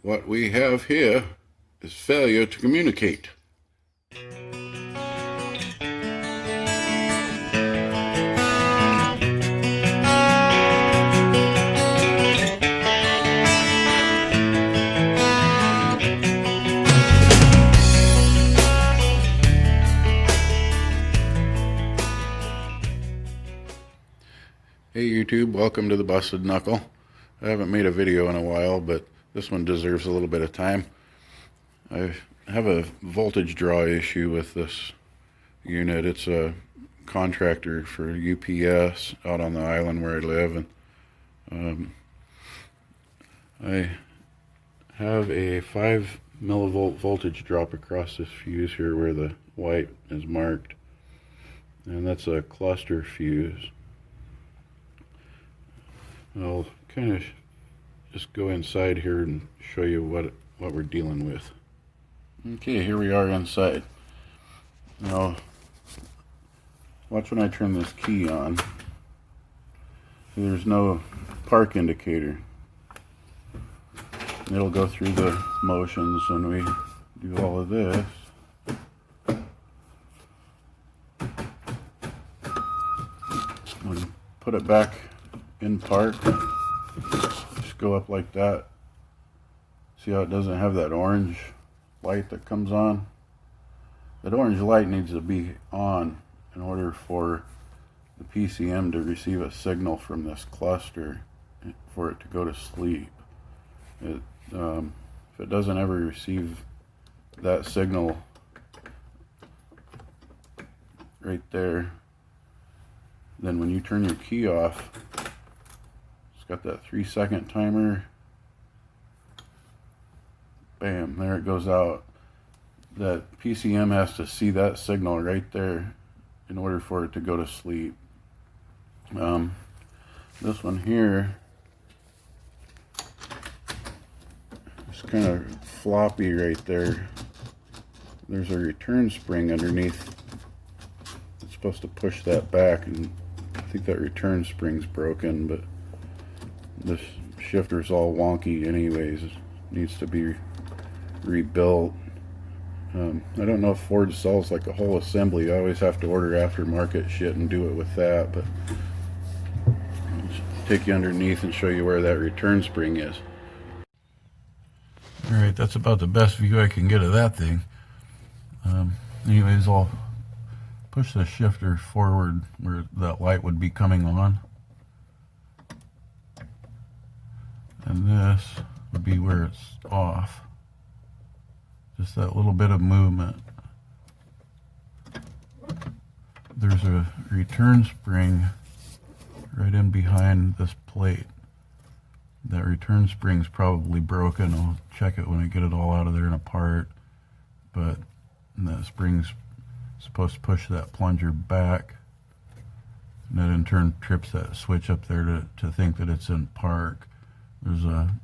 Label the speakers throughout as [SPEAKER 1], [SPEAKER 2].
[SPEAKER 1] What we have here is failure to communicate. Hey YouTube, welcome to the Busted Knuckle. I haven't made a video in a while, but this one deserves a little bit of time. I have a voltage draw issue with this unit. It's a contractor for UPS out on the island where I live, and I have a 5 millivolt voltage drop across this fuse here where the white is marked, and that's a cluster fuse. I'll kind of just go inside here and show you what we're dealing with. Okay, here we are inside. Now, watch when I turn this key on. See, there's no park indicator. It'll go through the motions when we do all of this. When put it back in park, just go up like that. See how it doesn't have that orange light that comes on? That orange light needs to be on in order for the PCM to receive a signal from this cluster for it to go to sleep. If it doesn't ever receive that signal right there, then when you turn your key off, it's got that 3-second timer. Bam, there it goes out. That PCM has to see that signal right there in order for it to go to sleep. This one here is kind of floppy right there. There's a return spring underneath. It's supposed to push that back, and I think that return spring's broken, but this shifter's all wonky anyways. It needs to be rebuilt. I don't know if Ford sells like a whole assembly. I always have to order aftermarket shit and do it with that, but I'll just take you underneath and show you where that return spring is. Alright, that's about the best view I can get of that thing. Anyways, I'll push the shifter forward where that light would be coming on, and this would be where it's off. Just that little bit of movement. There's a return spring right in behind this plate. That return spring's probably broken. I'll check it when I get it all out of there and apart, but that spring's supposed to push that plunger back, and that in turn trips that switch up there to think that it's in park. There's a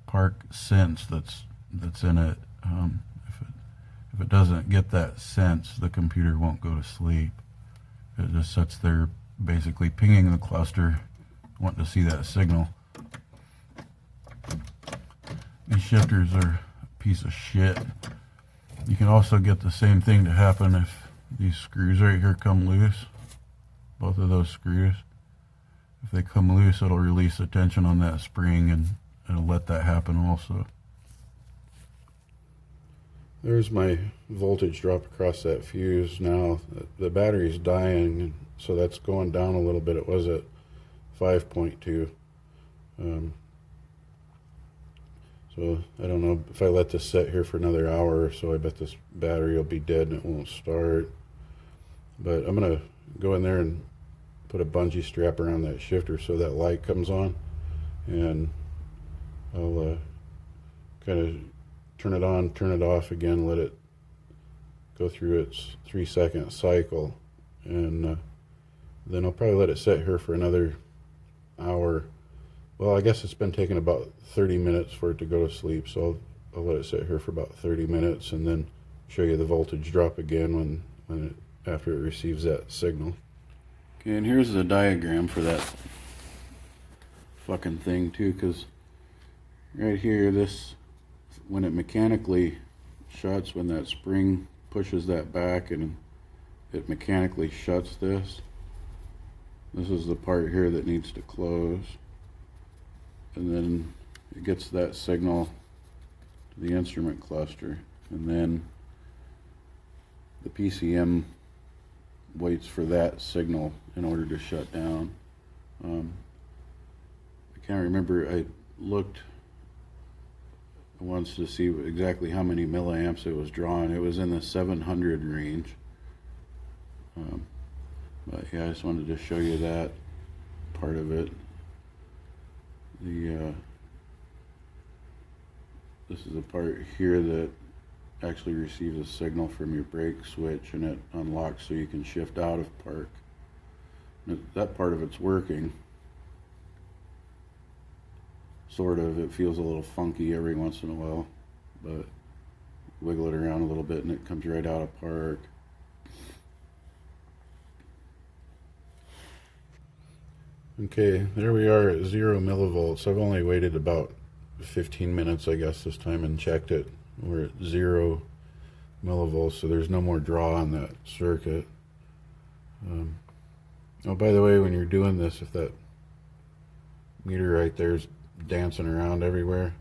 [SPEAKER 1] park sense that's in it. If it doesn't get that sense, the computer won't go to sleep. It just sits there basically pinging the cluster, wanting to see that signal. These shifters are a piece of shit. You can also get the same thing to happen if these screws right here come loose. Both of those screws. If they come loose, it'll release the tension on that spring, and it'll let that happen also. There's my voltage drop across that fuse now. The battery's dying, so that's going down a little bit. It was at 5.2. So I don't know if I let this sit here for another hour or so, I bet this battery will be dead and it won't start. But I'm gonna go in there and put a bungee strap around that shifter so that light comes on, and I'll kind of turn it on, turn it off again, let it go through its 3-second cycle, and then I'll probably let it sit here for another hour. Well, I guess it's been taking about 30 minutes for it to go to sleep, so I'll let it sit here for about 30 minutes and then show you the voltage drop again after it receives that signal. Okay, and here's the diagram for that fucking thing too, because right here, this when it mechanically shuts, when that spring pushes that back and it mechanically shuts this, this is the part here that needs to close, and then it gets that signal to the instrument cluster, and then the PCM waits for that signal in order to shut down. I can't remember, I looked once to see exactly how many milliamps it was drawing. It was in the 700 range. But yeah, I just wanted to show you that part of it. This is the part here that actually receives a signal from your brake switch, and it unlocks so you can shift out of park. That part of it's working. Sort of. It feels a little funky every once in a while, but wiggle it around a little bit and it comes right out of park. Okay, there we are at 0 millivolts. I've only waited about 15 minutes, I guess, this time and checked it. We're at 0 millivolts, so there's no more draw on that circuit. Oh, by the way, when you're doing this, if that meter right there is dancing around everywhere,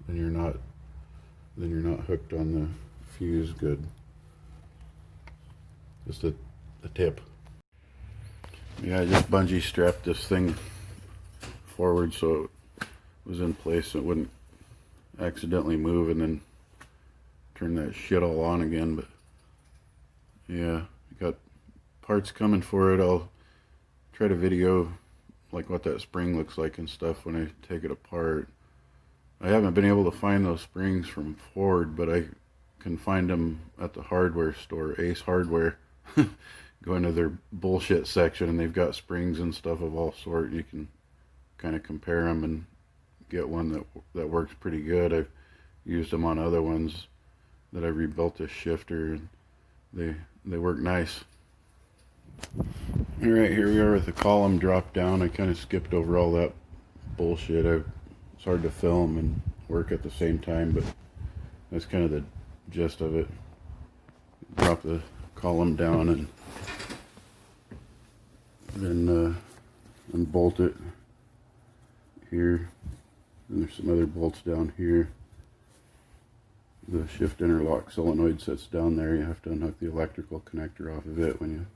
[SPEAKER 1] then you're not hooked on the fuse good. Just a tip. Yeah, I just bungee strapped this thing forward so it was in place so it wouldn't accidentally move and then turn that shit all on again. But yeah, I got parts coming for it. I'll try to video like what that spring looks like and stuff when I take it apart. I haven't been able to find those springs from Ford, but I can find them at the hardware store, Ace Hardware. Go into their bullshit section and they've got springs and stuff of all sort. You can kind of compare them and get one that works pretty good. I've used them on other ones that I rebuilt this shifter, and they work nice. Alright, here we are with the column drop down. I kind of skipped over all that bullshit. It's hard to film and work at the same time, but that's kind of the gist of it. Drop the column down and then unbolt it here. And there's some other bolts down here. The shift interlock solenoid sits down there. You have to unhook the electrical connector off of it when you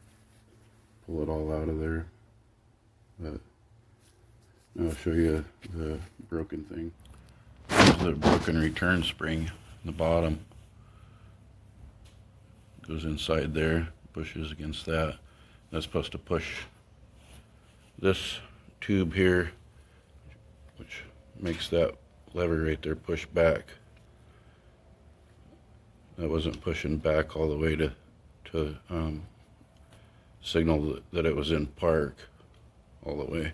[SPEAKER 1] pull it all out of there. But I'll show you the broken thing. Here's the broken return spring in the bottom. Goes inside there, pushes against that. That's supposed to push this tube here, which makes that lever right there push back. That wasn't pushing back all the way to signal that it was in park all the way.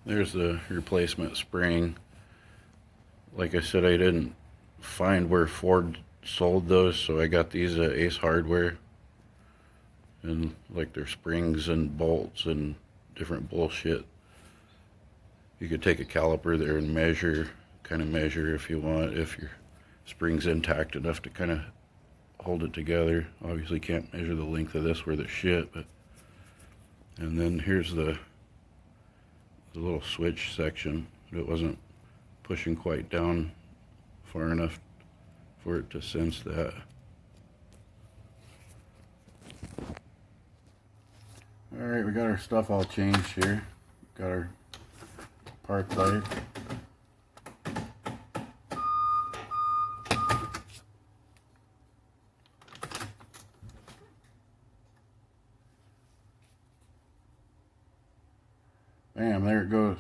[SPEAKER 1] There's the replacement spring. Like I said, I didn't find where Ford sold those, so I got these at Ace Hardware. And like their springs and bolts and different bullshit. You could take a caliper there and measure, kind of measure if you want, if your spring's intact enough to kind of hold it together. Obviously can't measure the length of this where the shit, but and then here's the little switch section. It wasn't pushing quite down far enough for it to sense that. Alright, we got our stuff all changed here. Got our park light. Bam, there it goes.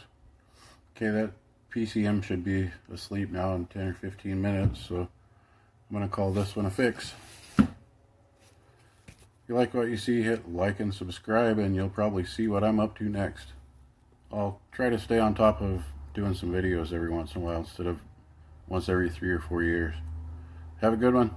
[SPEAKER 1] Okay, that PCM should be asleep now in 10 or 15 minutes, so I'm going to call this one a fix. If you like what you see, hit like and subscribe, and you'll probably see what I'm up to next. I'll try to stay on top of doing some videos every once in a while instead of once every 3 or 4 years. Have a good one.